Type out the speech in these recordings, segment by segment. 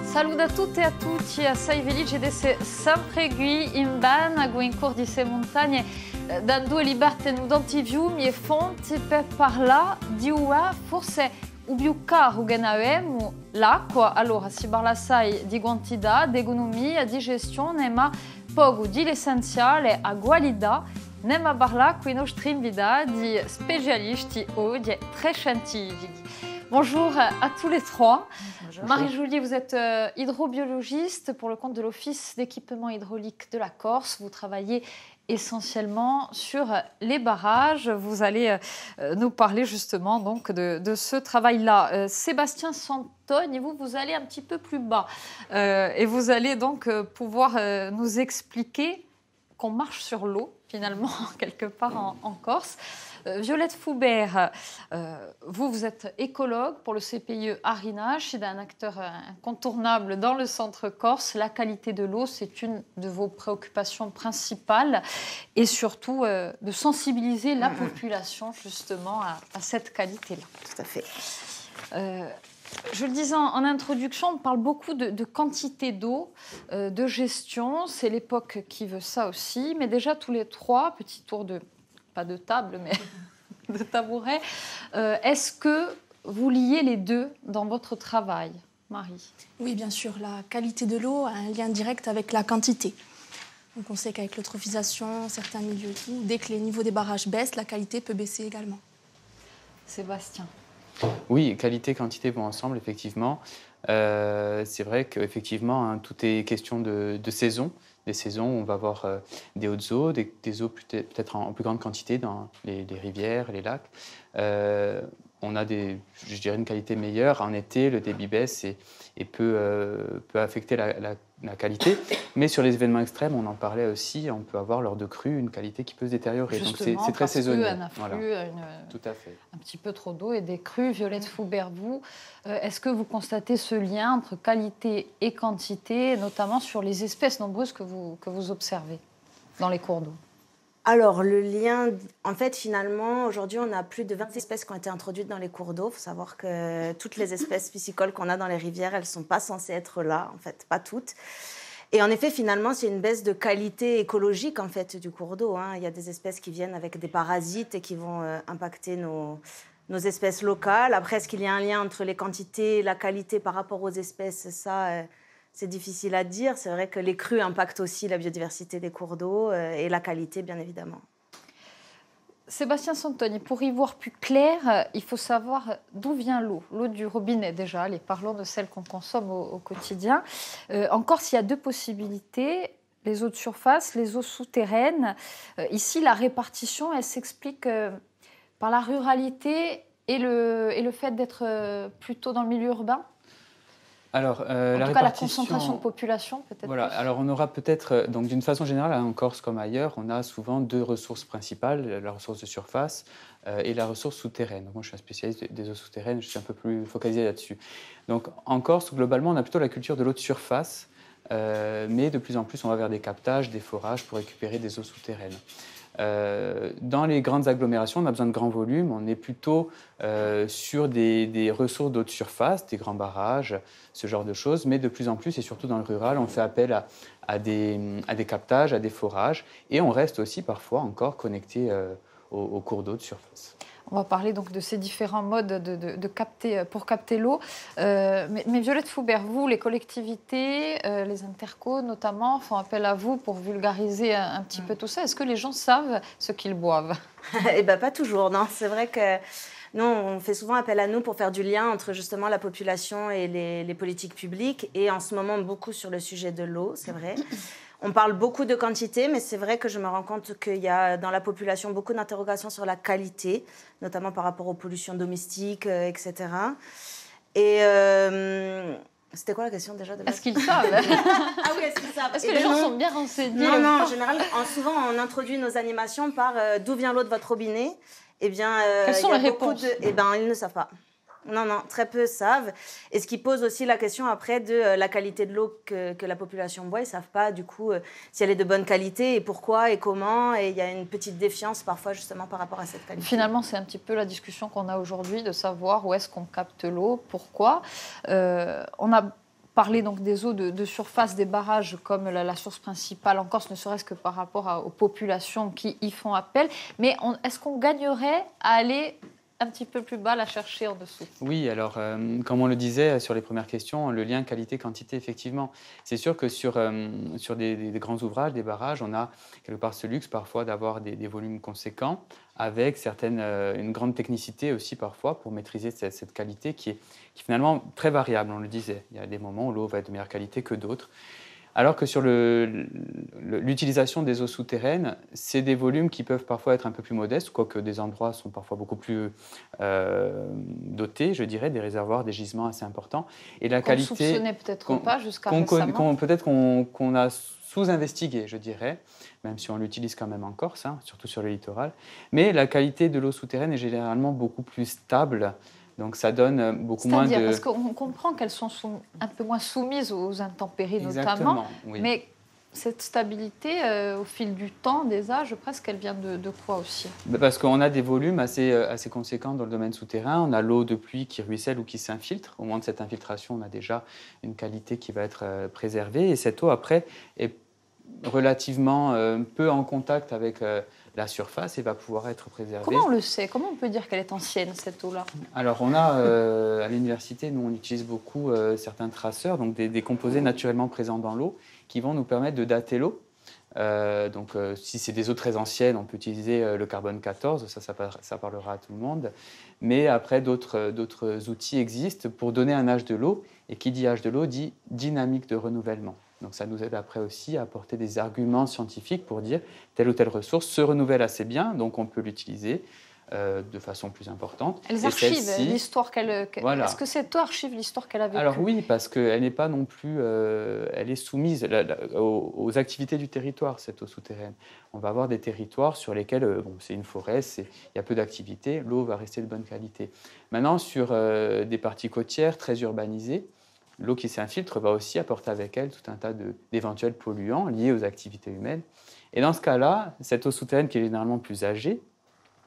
Saluto a tutte e a tutti, assai felice di essere sempre qui in Banago, in Cour di se montagne, dando liberte nudanti fiumi e fonti per parlare di ua forse o più caro che abbiamo l'acqua. Allora si parla assai di quantità, di economia, di gestione, ma poco di l'essenziale, a qualità. Andiamo a parlare con i nostri invitati specialisti oggi, très scientifici. Bonjour à tous les trois. Marie-Julie, vous êtes hydrobiologiste pour le compte de l'Office d'équipement hydraulique de la Corse. Vous travaillez essentiellement sur les barrages. Vous allez nous parler justement donc de ce travail-là. Sébastien Santoni, vous allez un petit peu plus bas et vous allez donc pouvoir nous expliquer qu'on marche sur l'eau, finalement, quelque part en Corse. Violette Foubert, vous êtes écologue pour le CPIE Arinage, c'est un acteur incontournable dans le centre corse. La qualité de l'eau, c'est une de vos préoccupations principales et surtout de sensibiliser la population justement à cette qualité-là. Tout à fait. Je le disais en introduction, on parle beaucoup de quantité d'eau, de gestion. C'est l'époque qui veut ça aussi. Mais déjà, tous les trois, petit tour de... pas de table, mais de tabouret. Est-ce que vous liez les deux dans votre travail, Marie? Oui, bien sûr. La qualité de l'eau a un lien direct avec la quantité. Donc on sait qu'avec l'eutrophisation, certains milieux, dès que les niveaux des barrages baissent, la qualité peut baisser également. Sébastien. Oui, qualité et quantité vont ensemble, effectivement. C'est vrai qu'effectivement, hein, tout est question de saison. Des saisons où on va avoir des hautes eaux, des eaux peut-être en plus grande quantité dans les rivières, les lacs. On a je dirais une qualité meilleure. En été, le débit baisse et peut affecter la qualité. Mais sur les événements extrêmes, on en parlait aussi, on peut avoir lors de crues une qualité qui peut se détériorer. Justement, donc c'est très saisonnier. Un afflux, voilà. Tout à fait. Un petit peu trop d'eau et des crues. Violette Foubert, vous, est-ce que vous constatez ce lien entre qualité et quantité, notamment sur les espèces nombreuses que vous observez dans les cours d'eau? Alors, le lien, en fait, finalement, aujourd'hui, on a plus de 20 espèces qui ont été introduites dans les cours d'eau. Il faut savoir que toutes les espèces piscicoles qu'on a dans les rivières, elles ne sont pas censées être là, en fait, pas toutes. Et en effet, finalement, c'est une baisse de qualité écologique, en fait, du cours d'eau. Hein. Il y a des espèces qui viennent avec des parasites et qui vont impacter nos espèces locales. Après, est-ce qu'il y a un lien entre les quantités et la qualité par rapport aux espèces? Ça... c'est difficile à dire. C'est vrai que les crues impactent aussi la biodiversité des cours d'eau et la qualité, bien évidemment. Sébastien Santoni, pour y voir plus clair, il faut savoir d'où vient l'eau. L'eau du robinet, déjà. Allez, parlons de celle qu'on consomme au quotidien. En Corse, il y a deux possibilités. Les eaux de surface, les eaux souterraines. Ici, la répartition, elle s'explique par la ruralité et le fait d'être plutôt dans le milieu urbain. Alors, en tout cas, la concentration de population, peut-être. Voilà. Alors, on aura peut-être, donc d'une façon générale, en Corse comme ailleurs, on a souvent deux ressources principales, la ressource de surface et la ressource souterraine. Donc, moi, je suis un spécialiste des eaux souterraines, je suis un peu plus focalisé là-dessus. Donc, en Corse, globalement, on a plutôt la culture de l'eau de surface, mais de plus en plus, on va vers des captages, des forages pour récupérer des eaux souterraines. Dans les grandes agglomérations, on a besoin de grands volumes. On est plutôt sur des ressources d'eau de surface, des grands barrages, ce genre de choses. Mais de plus en plus, et surtout dans le rural, on fait appel à des captages, à des forages. Et on reste aussi parfois encore connecté aux cours d'eau de surface. On va parler donc de ces différents modes pour capter l'eau. Mais Violette Foubert, vous, les collectivités, les intercos notamment, font appel à vous pour vulgariser un petit peu tout ça. Est-ce que les gens savent ce qu'ils boivent? Eh bien, pas toujours, non. C'est vrai que nous, on fait souvent appel à nous pour faire du lien entre justement la population et les politiques publiques. Et en ce moment, beaucoup sur le sujet de l'eau, c'est vrai. On parle beaucoup de quantité, mais c'est vrai que je me rends compte qu'il y a dans la population beaucoup d'interrogations sur la qualité, notamment par rapport aux pollutions domestiques, etc. Et c'était quoi la question déjà de Est-ce qu'ils savent? Ah oui, est-ce qu'ils savent? Est-ce que les gens sont bien renseignés? Non, en général, souvent on introduit nos animations par d'où vient l'eau de votre robinet. Eh bien, quelles sont les réponses? Eh bien, ils ne savent pas. Non, très peu savent. Et ce qui pose aussi la question après de la qualité de l'eau que la population boit. Ils ne savent pas du coup si elle est de bonne qualité et pourquoi et comment. Et il y a une petite défiance parfois justement par rapport à cette qualité. Finalement, c'est un petit peu la discussion qu'on a aujourd'hui de savoir où est-ce qu'on capte l'eau, pourquoi. On a parlé donc des eaux de surface des barrages comme la source principale en Corse, ne serait-ce que par rapport aux populations qui y font appel. Mais est-ce qu'on gagnerait à aller un petit peu plus bas, la chercher en dessous? Oui, alors, comme on le disait sur les premières questions, le lien qualité-quantité, effectivement. C'est sûr que sur des grands ouvrages, des barrages, on a quelque part ce luxe parfois d'avoir des volumes conséquents, avec une grande technicité aussi parfois pour maîtriser cette qualité qui est finalement très variable, on le disait. Il y a des moments où l'eau va être de meilleure qualité que d'autres. Alors que sur l'utilisation des eaux souterraines, c'est des volumes qui peuvent parfois être un peu plus modestes, quoique des endroits sont parfois beaucoup plus dotés, je dirais, des réservoirs, des gisements assez importants. Et la qualité... Qu'on ne soupçonnait peut-être pas jusqu'à récemment. Peut-être qu'on a sous-investigué, je dirais, même si on l'utilise quand même en Corse, surtout sur le littoral. Mais la qualité de l'eau souterraine est généralement beaucoup plus stable. Donc ça donne beaucoup moins de... Parce qu'on comprend qu'elles sont un peu moins soumises aux intempéries. Exactement, notamment. Oui. Mais cette stabilité, au fil du temps, des âges, presque, elle vient de quoi aussi? Parce qu'on a des volumes assez conséquents dans le domaine souterrain. On a l'eau de pluie qui ruisselle ou qui s'infiltre. Au moment de cette infiltration, on a déjà une qualité qui va être préservée. Et cette eau, après, est relativement peu en contact avec la surface et va pouvoir être préservée. Comment on le sait? Comment on peut dire qu'elle est ancienne, cette eau-là? Alors, on a, à l'université, nous, on utilise beaucoup certains traceurs, donc des composés naturellement présents dans l'eau, qui vont nous permettre de dater l'eau. Si c'est des eaux très anciennes, on peut utiliser le carbone 14, ça parlera à tout le monde. Mais après, d'autres outils existent pour donner un âge de l'eau. Et qui dit âge de l'eau dit dynamique de renouvellement. Donc ça nous aide après aussi à apporter des arguments scientifiques pour dire telle ou telle ressource se renouvelle assez bien, donc on peut l'utiliser de façon plus importante. Elles archivent l'histoire qu'elle... Voilà. Est-ce que cette eau archive l'histoire qu'elle a vécue? Alors oui, parce qu'elle n'est pas non plus... elle est soumise aux activités du territoire, cette eau souterraine. On va avoir des territoires sur lesquels, c'est une forêt, il y a peu d'activité, l'eau va rester de bonne qualité. Maintenant, sur des parties côtières très urbanisées, l'eau qui s'infiltre va aussi apporter avec elle tout un tas d'éventuels polluants liés aux activités humaines. Et dans ce cas-là, cette eau souterraine qui est généralement plus âgée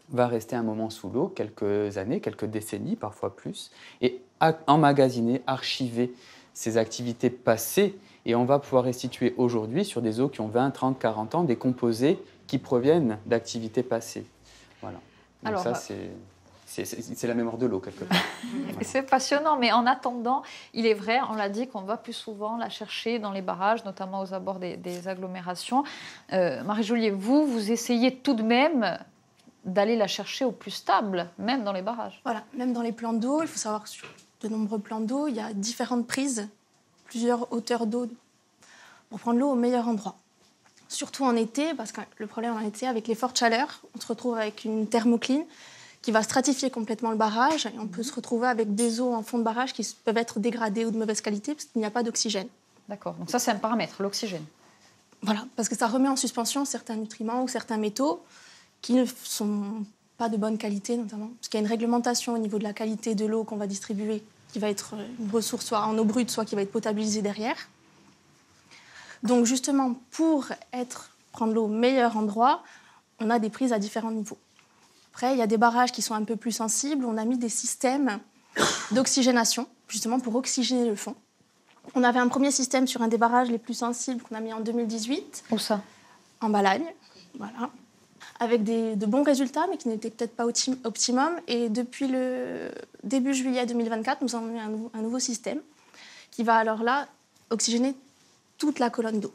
va rester un moment sous l'eau, quelques années, quelques décennies, parfois plus, et emmagasiner, archiver ces activités passées. Et on va pouvoir restituer aujourd'hui, sur des eaux qui ont 20, 30, 40 ans, des composés qui proviennent d'activités passées. Voilà. Donc alors, ça, c'est la mémoire de l'eau, quelque part. Voilà. C'est passionnant, mais en attendant, il est vrai, on l'a dit, qu'on va plus souvent la chercher dans les barrages, notamment aux abords des agglomérations. Marie-Joliet, vous essayez tout de même d'aller la chercher au plus stable, même dans les barrages. Voilà, même dans les plans d'eau, il faut savoir que sur de nombreux plans d'eau, il y a différentes prises, plusieurs hauteurs d'eau pour prendre l'eau au meilleur endroit. Surtout en été, parce que le problème en été, avec les fortes chaleurs, on se retrouve avec une thermocline qui va stratifier complètement le barrage et on peut se retrouver avec des eaux en fond de barrage qui peuvent être dégradées ou de mauvaise qualité parce qu'il n'y a pas d'oxygène. D'accord, donc ça c'est un paramètre, l'oxygène. Voilà, parce que ça remet en suspension certains nutriments ou certains métaux qui ne sont pas de bonne qualité, notamment. Parce qu'il y a une réglementation au niveau de la qualité de l'eau qu'on va distribuer, qui va être une ressource soit en eau brute, soit qui va être potabilisée derrière. Donc justement, pour prendre l'eau au meilleur endroit, on a des prises à différents niveaux. Après, il y a des barrages qui sont un peu plus sensibles. On a mis des systèmes d'oxygénation, justement pour oxygéner le fond. On avait un premier système sur un des barrages les plus sensibles qu'on a mis en 2018. Où ça? En Balagne, voilà. Avec de bons résultats, mais qui n'étaient peut-être pas optimum. Et depuis le début juillet 2024, nous avons mis un nouveau système qui va alors là oxygéner toute la colonne d'eau.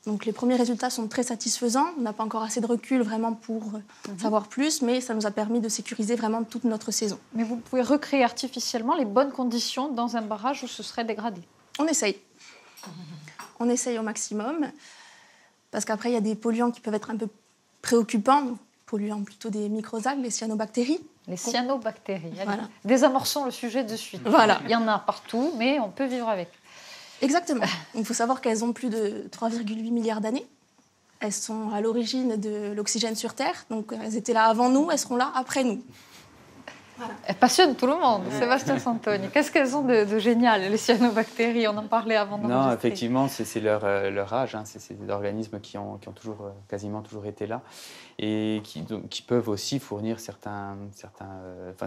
Donc les premiers résultats sont très satisfaisants. On n'a pas encore assez de recul vraiment pour savoir plus, mais ça nous a permis de sécuriser vraiment toute notre saison. Mais vous pouvez recréer artificiellement les bonnes conditions dans un barrage où ce serait dégradé? On essaye. On essaye au maximum, parce qu'après, il y a des polluants qui peuvent être un peu préoccupants, polluants plutôt des microalgues, les cyanobactéries. Les cyanobactéries. Voilà. Désamorçons le sujet de suite. Voilà. Il y en a partout, mais on peut vivre avec. Exactement. Il faut savoir qu'elles ont plus de 3,8 milliards d'années. Elles sont à l'origine de l'oxygène sur Terre, donc elles étaient là avant nous, elles seront là après nous. Voilà. Elles passionnent tout le monde. Sébastien Santoni, qu'est-ce qu'elles ont de génial, les cyanobactéries? On en parlait avant d'enregistrer. Non, effectivement, c'est leur âge. C'est des organismes qui ont toujours, quasiment toujours été là et qui peuvent aussi fournir certains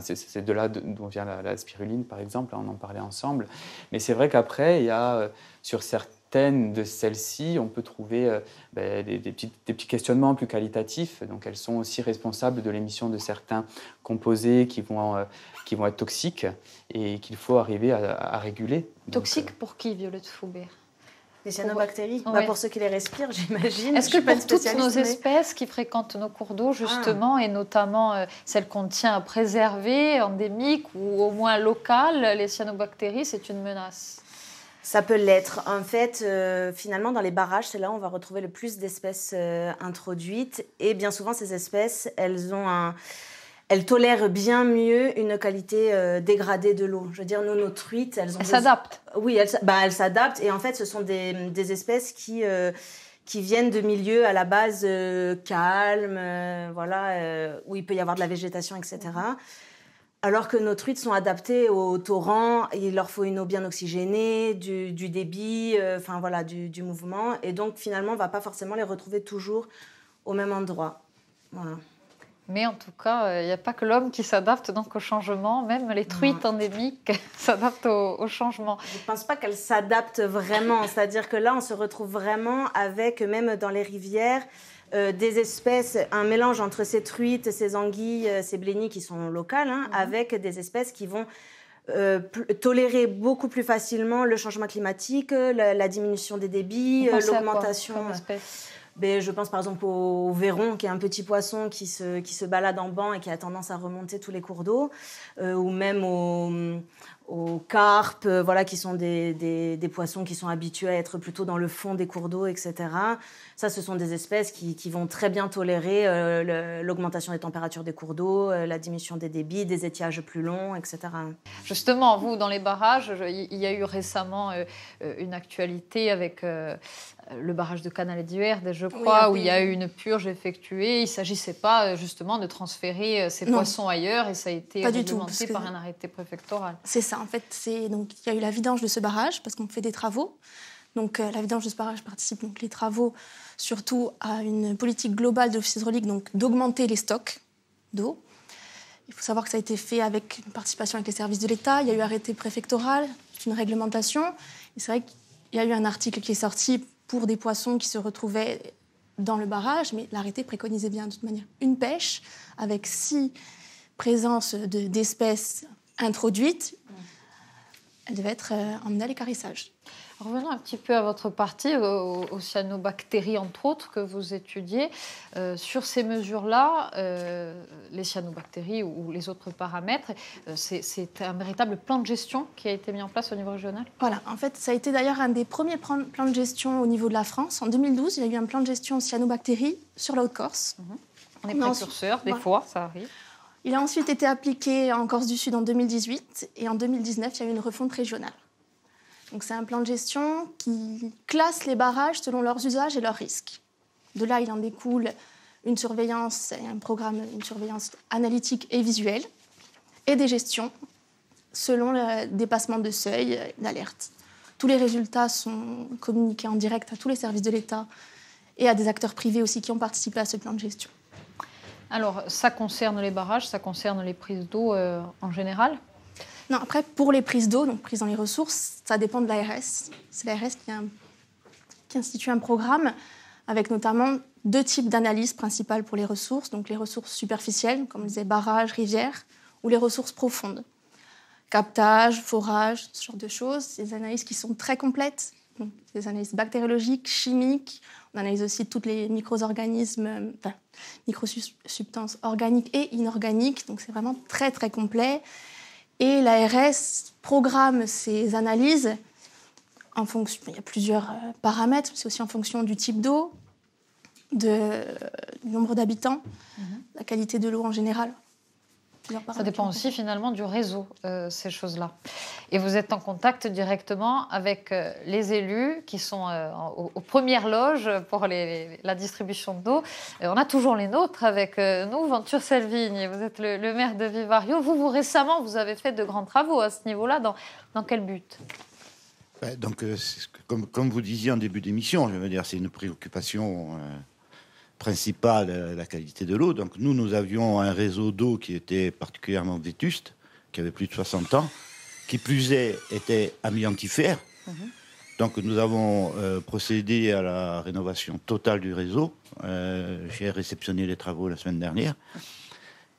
c'est de là d'où vient la spiruline, par exemple. On en parlait ensemble. Mais c'est vrai qu'après, il y a sur certaines de celles-ci, on peut trouver des petits questionnements plus qualitatifs. Donc, elles sont aussi responsables de l'émission de certains composés qui vont être toxiques et qu'il faut arriver à réguler. Toxiques pour qui, Violette Foubert? Les cyanobactéries, oui. pour ceux qui les respirent, j'imagine. Est-ce que pour toutes nos espèces qui fréquentent nos cours d'eau, justement, et notamment celles qu'on tient à préserver, endémiques ou au moins locales, les cyanobactéries, c'est une menace? Ça peut l'être. En fait, finalement, dans les barrages, c'est là où on va retrouver le plus d'espèces introduites. Et bien souvent, ces espèces, elles tolèrent bien mieux une qualité dégradée de l'eau. Je veux dire, nos truites, elles s'adaptent. Oui, elles s'adaptent. Et en fait, ce sont des espèces qui viennent de milieux à la base calmes, où il peut y avoir de la végétation, etc. Alors que nos truites sont adaptées au torrent, il leur faut une eau bien oxygénée, du débit, du mouvement. Et donc, finalement, on ne va pas forcément les retrouver toujours au même endroit. Voilà. Mais en tout cas, il n'y a pas que l'homme qui s'adapte donc au changement. Même les truites endémiques s'adaptent au changement. Je ne pense pas qu'elles s'adaptent vraiment. C'est-à-dire que là, on se retrouve vraiment avec, même dans les rivières, des espèces, un mélange entre ces truites, ces anguilles, ces blennies qui sont locales, avec des espèces qui vont tolérer beaucoup plus facilement le changement climatique, la diminution des débits, l'augmentation. Je pense par exemple au verron, qui est un petit poisson qui se balade en banc et qui a tendance à remonter tous les cours d'eau, ou même aux carpes, qui sont des poissons qui sont habitués à être plutôt dans le fond des cours d'eau, etc. Ça, ce sont des espèces qui vont très bien tolérer l'augmentation des températures des cours d'eau, la diminution des débits, des étiages plus longs, etc. Justement, vous, dans les barrages, il y a eu récemment une actualité avec le barrage de Canal d'Huerde, je crois, où il y a eu une purge effectuée. Il ne s'agissait pas justement de transférer ces poissons ailleurs et ça a été réglementé par un arrêté préfectoral. C'est ça, en fait. Donc, il y a eu la vidange de ce barrage parce qu'on fait des travaux. Donc, la vidange de ce barrage participe, donc les travaux, surtout à une politique globale de l'Office hydraulique, donc d'augmenter les stocks d'eau. Il faut savoir que ça a été fait avec une participation avec les services de l'État. Il y a eu arrêté préfectoral, c'est une réglementation. Et c'est vrai qu'il y a eu un article qui est sorti pour des poissons qui se retrouvaient dans le barrage, mais l'arrêté préconisait bien de toute manière une pêche avec 6 présences d'espèces introduites. Elle devait être emmenée à l'équarrissage. Revenons un petit peu à votre partie, aux cyanobactéries, entre autres, que vous étudiez. Sur ces mesures-là, les cyanobactéries ou les autres paramètres, c'est un véritable plan de gestion qui a été mis en place au niveau régional? Voilà, en fait, ça a été d'ailleurs un des premiers plans de gestion au niveau de la France. En 2012, il y a eu un plan de gestion cyanobactéries sur la Haute-Corse. On est précurseurs, des fois, ça arrive. Il a ensuite été appliqué en Corse du Sud en 2018 et en 2019, il y a eu une refonte régionale. Donc c'est un plan de gestion qui classe les barrages selon leurs usages et leurs risques. De là, il en découle une surveillance analytique et visuelle et des gestions selon le dépassement de seuil d'alerte. Tous les résultats sont communiqués en direct à tous les services de l'État et à des acteurs privés aussi qui ont participé à ce plan de gestion. Alors, ça concerne les barrages, ça concerne les prises d'eau en général? Non, après, pour les prises d'eau, donc prises dans les ressources, ça dépend de l'ARS. C'est l'ARS qui institue un programme avec notamment 2 types d'analyses principales pour les ressources. Donc les ressources superficielles, comme on disait, barrages, rivières, ou les ressources profondes. Captage, forage, ce genre de choses. C'est des analyses qui sont très complètes. Donc, des analyses bactériologiques, chimiques. On analyse aussi tous les micro-organismes, micro-substances organiques et inorganiques. Donc c'est vraiment très, très complet. Et l'ARS programme ces analyses en fonction. Il y a plusieurs paramètres. C'est aussi en fonction du type d'eau, du nombre d'habitants, la qualité de l'eau en général. plusieurs Ça paramètres. dépend aussi finalement du réseau, ces choses-là. Et vous êtes en contact directement avec les élus qui sont aux premières loges pour la distribution d'eau. On a toujours les nôtres avec nous, Venture Salvini. Vous êtes le maire de Vivario. Récemment, vous avez fait de grands travaux à ce niveau-là. Dans quel but ? Donc, comme vous disiez en début d'émission, je veux dire, c'est une préoccupation principale, la qualité de l'eau. Donc, nous avions un réseau d'eau qui était particulièrement vétuste, qui avait plus de 60 ans, qui plus est, était amiantifère. Donc, nous avons procédé à la rénovation totale du réseau. J'ai réceptionné les travaux la semaine dernière.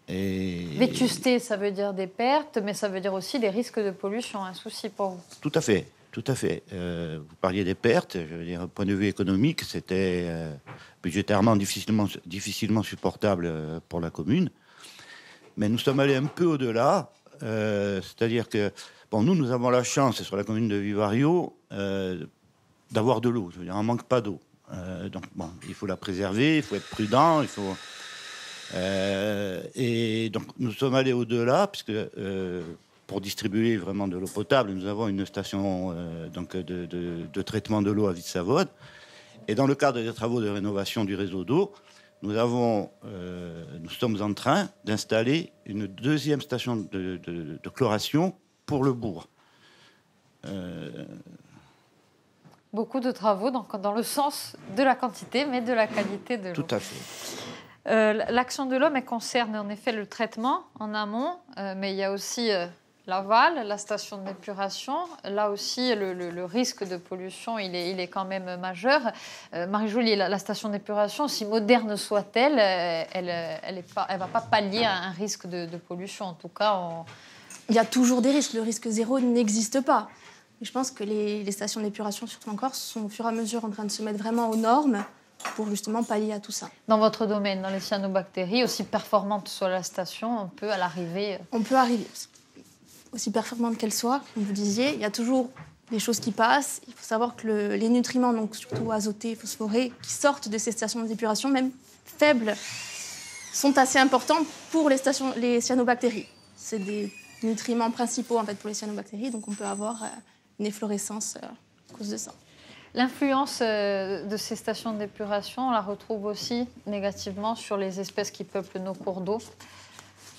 Vétusté, ça veut dire des pertes, mais ça veut dire aussi des risques de pollution, un souci pour vous. Tout à fait. Tout à fait. Vous parliez des pertes. Je veux dire, au point de vue économique, c'était budgétairement difficilement supportable pour la commune. Mais nous sommes allés un peu au-delà. C'est-à-dire que, nous avons la chance, sur la commune de Vivario, d'avoir de l'eau. Je veux dire, on ne manque pas d'eau. Donc, il faut la préserver, il faut être prudent, il faut... et donc, nous sommes allés au-delà, puisque... pour distribuer vraiment de l'eau potable, nous avons une station de traitement de l'eau à Vite-Savode. Et dans le cadre des travaux de rénovation du réseau d'eau, nous sommes en train d'installer une deuxième station de chloration pour le bourg. Beaucoup de travaux dans le sens de la quantité, mais de la qualité de l'eau. Tout à fait. L'action de l'homme concerne en effet le traitement en amont, mais il y a aussi... l'aval, la station d'épuration, là aussi, le risque de pollution, il est quand même majeur. Marie-Julie, la station d'épuration, aussi moderne soit-elle, elle va pas pallier à un risque de pollution. En tout cas, il y a toujours des risques. Le risque zéro n'existe pas. Et je pense que les stations d'épuration, surtout en Corse, sont au fur et à mesure en train de se mettre vraiment aux normes pour justement pallier à tout ça. Dans votre domaine, dans les cyanobactéries, aussi performante soit la station, on peut à l'arrivée... On peut arriver... aussi performante qu'elle soit, comme vous disiez, il y a toujours des choses qui passent. Il faut savoir que les nutriments, donc surtout azotés, phosphorés, qui sortent de ces stations d'épuration, même faibles, sont assez importants pour les cyanobactéries. C'est des nutriments principaux en fait, pour les cyanobactéries, donc on peut avoir une efflorescence à cause de ça. L'influence de ces stations d'épuration, on la retrouve aussi négativement sur les espèces qui peuplent nos cours d'eau.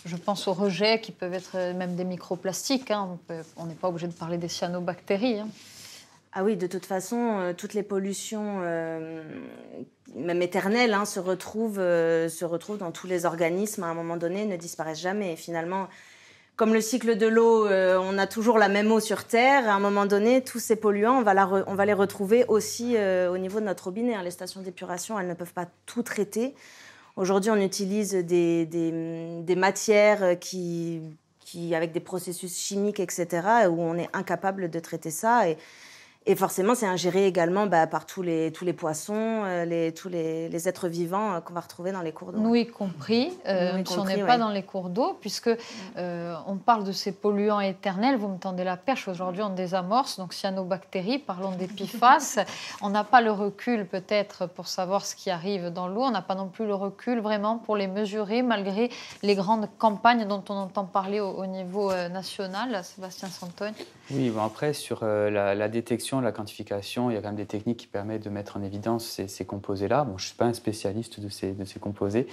Je pense aux rejets qui peuvent être même des microplastiques. On n'est pas obligé de parler des cyanobactéries. Ah oui, de toute façon, toutes les pollutions, même éternelles, se retrouvent dans tous les organismes. À un moment donné, ne disparaissent jamais. Et finalement, comme le cycle de l'eau, on a toujours la même eau sur Terre. À un moment donné, tous ces polluants, on va les retrouver aussi au niveau de notre robinet. Les stations d'épuration, elles ne peuvent pas tout traiter. Aujourd'hui, on utilise des matières avec des processus chimiques, etc., où on est incapable de traiter ça. Et forcément, c'est ingéré également par tous les poissons, tous les êtres vivants qu'on va retrouver dans les cours d'eau. Nous y compris, si on n'est pas dans les cours d'eau, puisque on parle de ces polluants éternels. Vous me tendez la perche, aujourd'hui on désamorce, donc cyanobactéries, parlons des PFAS. On n'a pas le recul peut-être pour savoir ce qui arrive dans l'eau, on n'a pas non plus le recul vraiment pour les mesurer, malgré les grandes campagnes dont on entend parler au niveau national. Sébastien Santogne. Oui, après, sur la détection, la quantification, il y a quand même des techniques qui permettent de mettre en évidence ces composés-là. Bon, je ne suis pas un spécialiste de ces composés,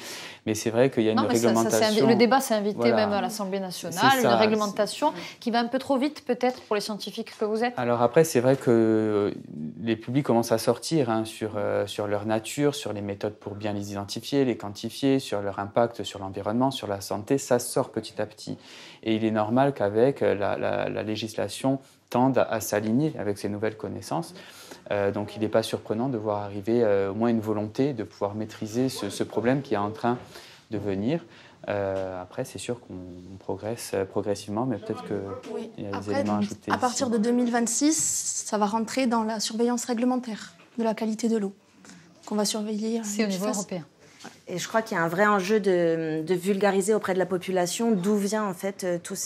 mais c'est vrai qu'il y a une réglementation... Le débat s'est invité même à l'Assemblée nationale, une réglementation qui va un peu trop vite peut-être pour les scientifiques que vous êtes. Alors après, c'est vrai que les publics commencent à sortir sur leur nature, sur les méthodes pour bien les identifier, les quantifier, sur leur impact sur l'environnement, sur la santé. Ça sort petit à petit. Et il est normal qu'avec la législation tendent à s'aligner avec ces nouvelles connaissances. Donc il n'est pas surprenant de voir arriver au moins une volonté de pouvoir maîtriser ce problème qui est en train de venir. Après, c'est sûr qu'on progresse progressivement, mais peut-être qu'il y a des éléments à ajouter. À partir de 2026, ça va rentrer dans la surveillance réglementaire de la qualité de l'eau qu'on va surveiller. C'est au niveau européen. Et je crois qu'il y a un vrai enjeu de vulgariser auprès de la population d'où vient en fait tous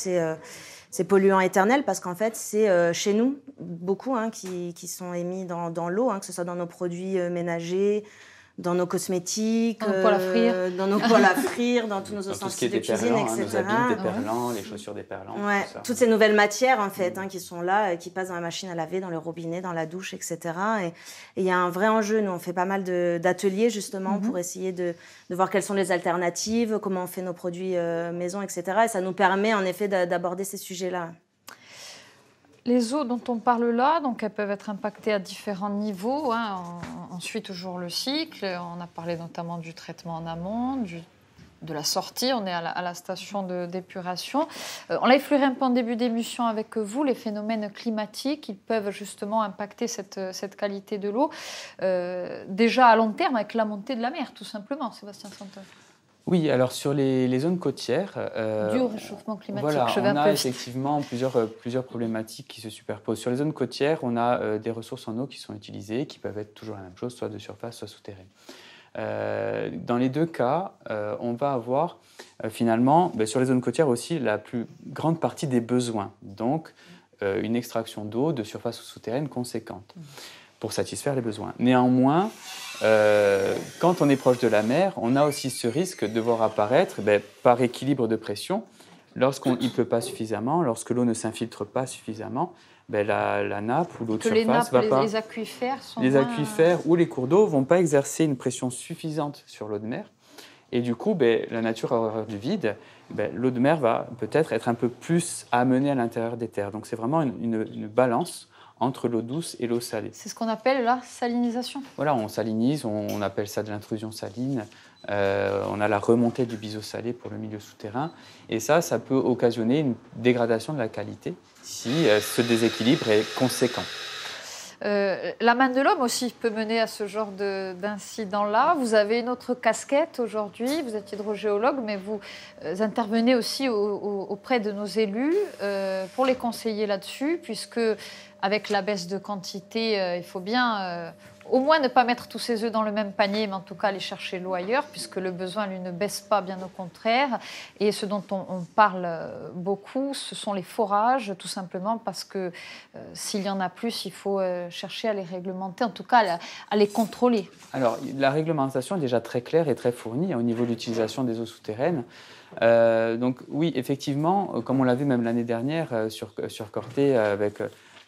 ces polluants éternels, parce qu'en fait c'est chez nous beaucoup qui sont émis dans l'eau, que ce soit dans nos produits ménagers, dans nos cosmétiques, dans nos poêles à frire, dans tous nos ustensiles de cuisine, etc. Nos habits déperlants, les chaussures déperlantes. Ouais, tout ça. toutes ces nouvelles matières en fait qui sont là, qui passent dans la machine à laver, dans le robinet, dans la douche, etc. Et il y a un vrai enjeu. Nous, on fait pas mal d'ateliers justement pour essayer de voir quelles sont les alternatives, comment on fait nos produits maison, etc. Et ça nous permet en effet d'aborder ces sujets-là. Les eaux dont on parle là, donc elles peuvent être impactées à différents niveaux. On suit toujours le cycle. On a parlé notamment du traitement en amont, de la sortie. On est à la station d'épuration. On l'a effleuré un peu en début d'émission avec vous. Les phénomènes climatiques, ils peuvent justement impacter cette qualité de l'eau. Déjà à long terme, avec la montée de la mer, tout simplement, Sébastien Santov. Oui, alors sur les zones côtières... dû au réchauffement climatique, voilà, je vais on un a peu effectivement plusieurs problématiques qui se superposent. Sur les zones côtières, on a des ressources en eau qui sont utilisées, qui peuvent être toujours la même chose, soit de surface, soit souterraine. Dans les deux cas, on va avoir finalement, sur les zones côtières aussi, la plus grande partie des besoins. Donc, une extraction d'eau de surface ou souterraine conséquente pour satisfaire les besoins. Néanmoins, quand on est proche de la mer, on a aussi ce risque de voir apparaître, par équilibre de pression, lorsqu'il ne pleut pas suffisamment, lorsque l'eau ne s'infiltre pas suffisamment, la nappe ou l'eau de surface va pas... Les aquifères sont Les aquifères ou les cours d'eau ne vont pas exercer une pression suffisante sur l'eau de mer. Et du coup, la nature a horreur du vide. L'eau de mer va peut-être être un peu plus amenée à l'intérieur des terres. Donc c'est vraiment une balance entre l'eau douce et l'eau salée. C'est ce qu'on appelle la salinisation. Voilà, on salinise, on appelle ça de l'intrusion saline. On a la remontée du biseau salé pour le milieu souterrain. Et ça peut occasionner une dégradation de la qualité si ce déséquilibre est conséquent. La main de l'homme aussi peut mener à ce genre d'incident-là. Vous avez une autre casquette aujourd'hui, vous êtes hydrogéologue, mais vous intervenez aussi auprès de nos élus pour les conseiller là-dessus, puisque avec la baisse de quantité, il faut bien au moins ne pas mettre tous ses œufs dans le même panier, mais en tout cas aller chercher l'eau ailleurs, puisque le besoin, lui, ne baisse pas, bien au contraire. Et ce dont on parle beaucoup, ce sont les forages, tout simplement parce que s'il y en a plus, il faut chercher à les réglementer, en tout cas à les contrôler. Alors, la réglementation est déjà très claire et très fournie au niveau de l'utilisation des eaux souterraines. Donc oui, effectivement, comme on l'a vu même l'année dernière sur Corté, avec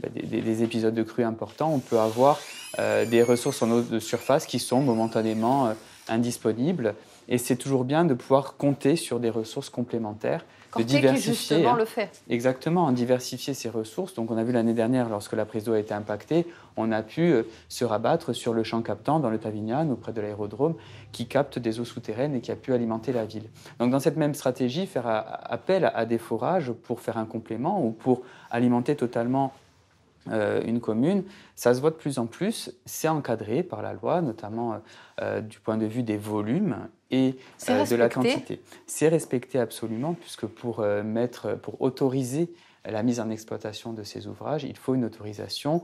des épisodes de crues importants, on peut avoir des ressources en eau de surface qui sont momentanément indisponibles. Et c'est toujours bien de pouvoir compter sur des ressources complémentaires, Corté de diversifier. Qui justement le fait. Exactement, diversifier ces ressources. Donc on a vu l'année dernière, lorsque la prise d'eau a été impactée, on a pu se rabattre sur le champ captant dans le Tavignan, auprès de l'aérodrome, qui capte des eaux souterraines et qui a pu alimenter la ville. Donc dans cette même stratégie, faire appel à des forages pour faire un complément ou pour alimenter totalement une commune, ça se voit de plus en plus, c'est encadré par la loi, notamment du point de vue des volumes et de la quantité. C'est respecté absolument, puisque pour autoriser la mise en exploitation de ces ouvrages, il faut une autorisation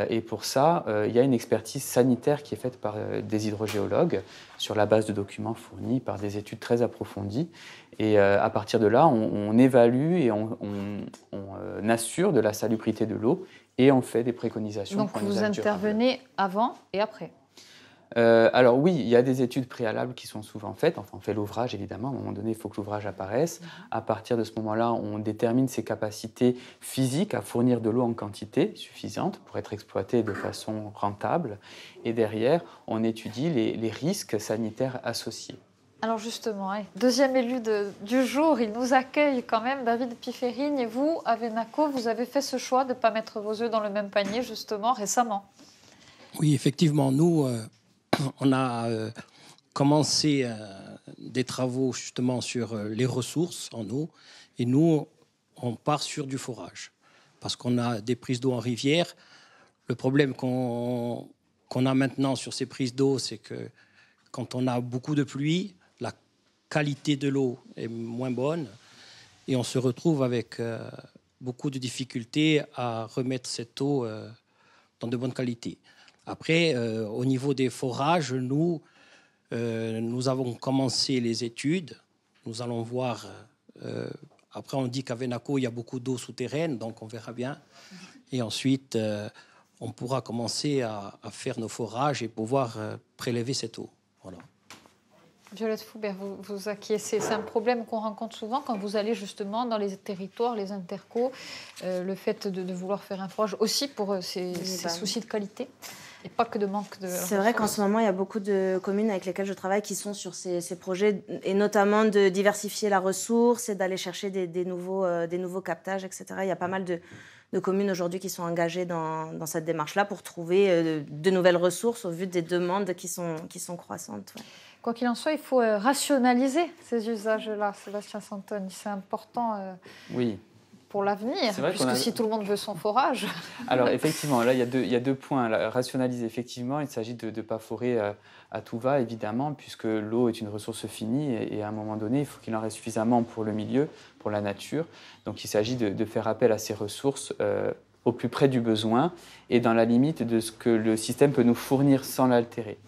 et pour ça, il y a une expertise sanitaire qui est faite par des hydrogéologues sur la base de documents fournis par des études très approfondies. Et à partir de là, on évalue et on assure de la salubrité de l'eau et on fait des préconisations. Donc vous intervenez avant et après? Alors oui, il y a des études préalables qui sont souvent faites. Enfin, on fait l'ouvrage, évidemment. À un moment donné, il faut que l'ouvrage apparaisse. À partir de ce moment-là, on détermine ses capacités physiques à fournir de l'eau en quantité suffisante pour être exploitée de façon rentable. Et derrière, on étudie les risques sanitaires associés. Alors justement, deuxième élu du jour, il nous accueille quand même, David Pifferigne. Et vous, à Venaco, vous avez fait ce choix de ne pas mettre vos œufs dans le même panier, justement, récemment. Oui, effectivement, nous, on a commencé des travaux justement sur les ressources en eau. Et nous, on part sur du forage. Parce qu'on a des prises d'eau en rivière. Le problème qu'on a maintenant sur ces prises d'eau, c'est que quand on a beaucoup de pluie, la qualité de l'eau est moins bonne et on se retrouve avec beaucoup de difficultés à remettre cette eau dans de bonnes qualités. Après, au niveau des forages, nous avons commencé les études. Nous allons voir. Après, on dit qu'à Venaco, il y a beaucoup d'eau souterraine, donc on verra bien. Et ensuite, on pourra commencer à faire nos forages et pouvoir prélever cette eau. Voilà. Violette Foubert, vous acquiescez. C'est un problème qu'on rencontre souvent quand vous allez justement dans les territoires, les intercos, le fait de vouloir faire un forage aussi pour ces soucis de qualité et pas que de manque de... C'est vrai qu'en ce moment, il y a beaucoup de communes avec lesquelles je travaille qui sont sur ces projets, et notamment de diversifier la ressource et d'aller chercher des nouveaux captages, etc. Il y a pas mal de communes aujourd'hui qui sont engagées dans cette démarche-là pour trouver de nouvelles ressources au vu des demandes qui sont croissantes. Ouais. Quoi qu'il en soit, il faut rationaliser ces usages-là, Sébastien Santoni. C'est important oui. pour l'avenir, puisque si tout le monde veut son forage... Alors effectivement, là, il y a deux points. Là, rationaliser, effectivement, il s'agit de ne pas forer à tout va, évidemment, puisque l'eau est une ressource finie et à un moment donné, il faut qu'il en reste suffisamment pour le milieu, pour la nature. Donc il s'agit de faire appel à ces ressources au plus près du besoin et dans la limite de ce que le système peut nous fournir sans l'altérer.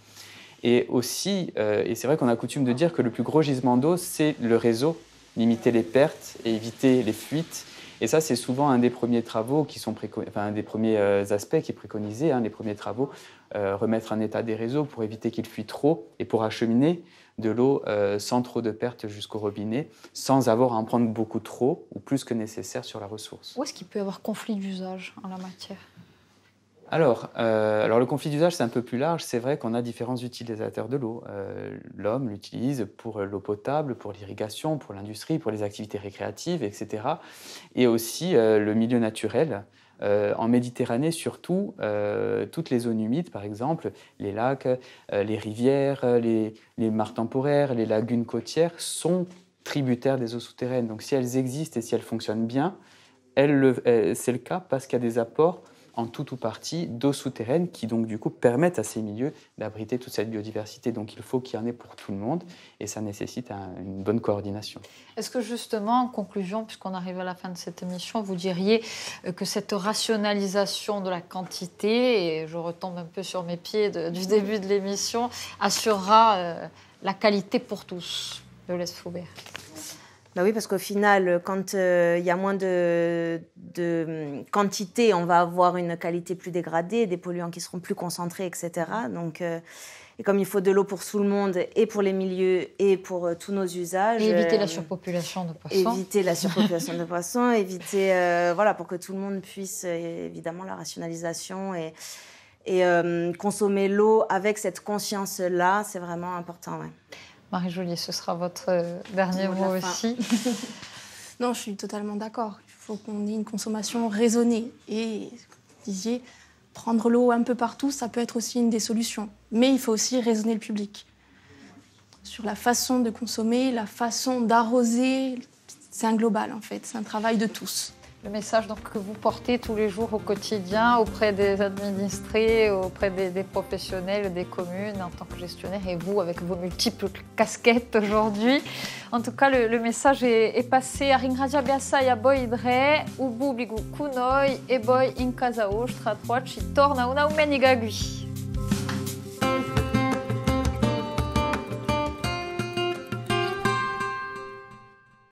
Et aussi, et c'est vrai qu'on a coutume de dire que le plus gros gisement d'eau, c'est le réseau, limiter les pertes et éviter les fuites. Et ça, c'est souvent un des premiers travaux un des premiers aspects qui est préconisé, les premiers travaux, remettre en état des réseaux pour éviter qu'ils fuient trop et pour acheminer de l'eau sans trop de pertes jusqu'au robinet, sans avoir à en prendre beaucoup trop ou plus que nécessaire sur la ressource. Où est-ce qu'il peut y avoir conflit d'usage en la matière ? Alors, le conflit d'usage, c'est un peu plus large. C'est vrai qu'on a différents utilisateurs de l'eau. L'homme l'utilise pour l'eau potable, pour l'irrigation, pour l'industrie, pour les activités récréatives, etc. Et aussi le milieu naturel. En Méditerranée, surtout, toutes les zones humides, par exemple, les lacs, les rivières, les mares temporaires, les lagunes côtières, sont tributaires des eaux souterraines. Donc, si elles existent et si elles fonctionnent bien, c'est le cas parce qu'il y a des apports en tout ou partie d'eau souterraine qui donc du coup permettent à ces milieux d'abriter toute cette biodiversité. Donc il faut qu'il y en ait pour tout le monde et ça nécessite une bonne coordination. Est-ce que justement, en conclusion, puisqu'on arrive à la fin de cette émission, vous diriez que cette rationalisation de la quantité, et je retombe un peu sur mes pieds du début de l'émission, assurera la qualité pour tous, Violette Foubert? Ben oui, parce qu'au final, quand il y a moins de quantité, on va avoir une qualité plus dégradée, des polluants qui seront plus concentrés, etc. Donc, et comme il faut de l'eau pour tout le monde, et pour les milieux, et pour tous nos usages... Et éviter la surpopulation de poissons. Éviter la surpopulation de poissons, éviter... voilà, pour que tout le monde puisse, évidemment, la rationalisation et consommer l'eau avec cette conscience-là, c'est vraiment important, ouais. Marie Joly, ce sera votre dernier mot aussi. Non, je suis totalement d'accord. Il faut qu'on ait une consommation raisonnée. Et, comme vous disiez, prendre l'eau un peu partout, ça peut être aussi une des solutions. Mais il faut aussi raisonner le public. Sur la façon de consommer, la façon d'arroser, c'est un global en fait, c'est un travail de tous. Le message donc, que vous portez tous les jours au quotidien auprès des administrés, auprès des professionnels, des communes en tant que gestionnaire et vous avec vos multiples casquettes aujourd'hui. En tout cas, le message est passé. Aringradia biasa ya boy dre, ubu bigu kunoi, e boy in casa ostra, trois chitorna una umenigagui.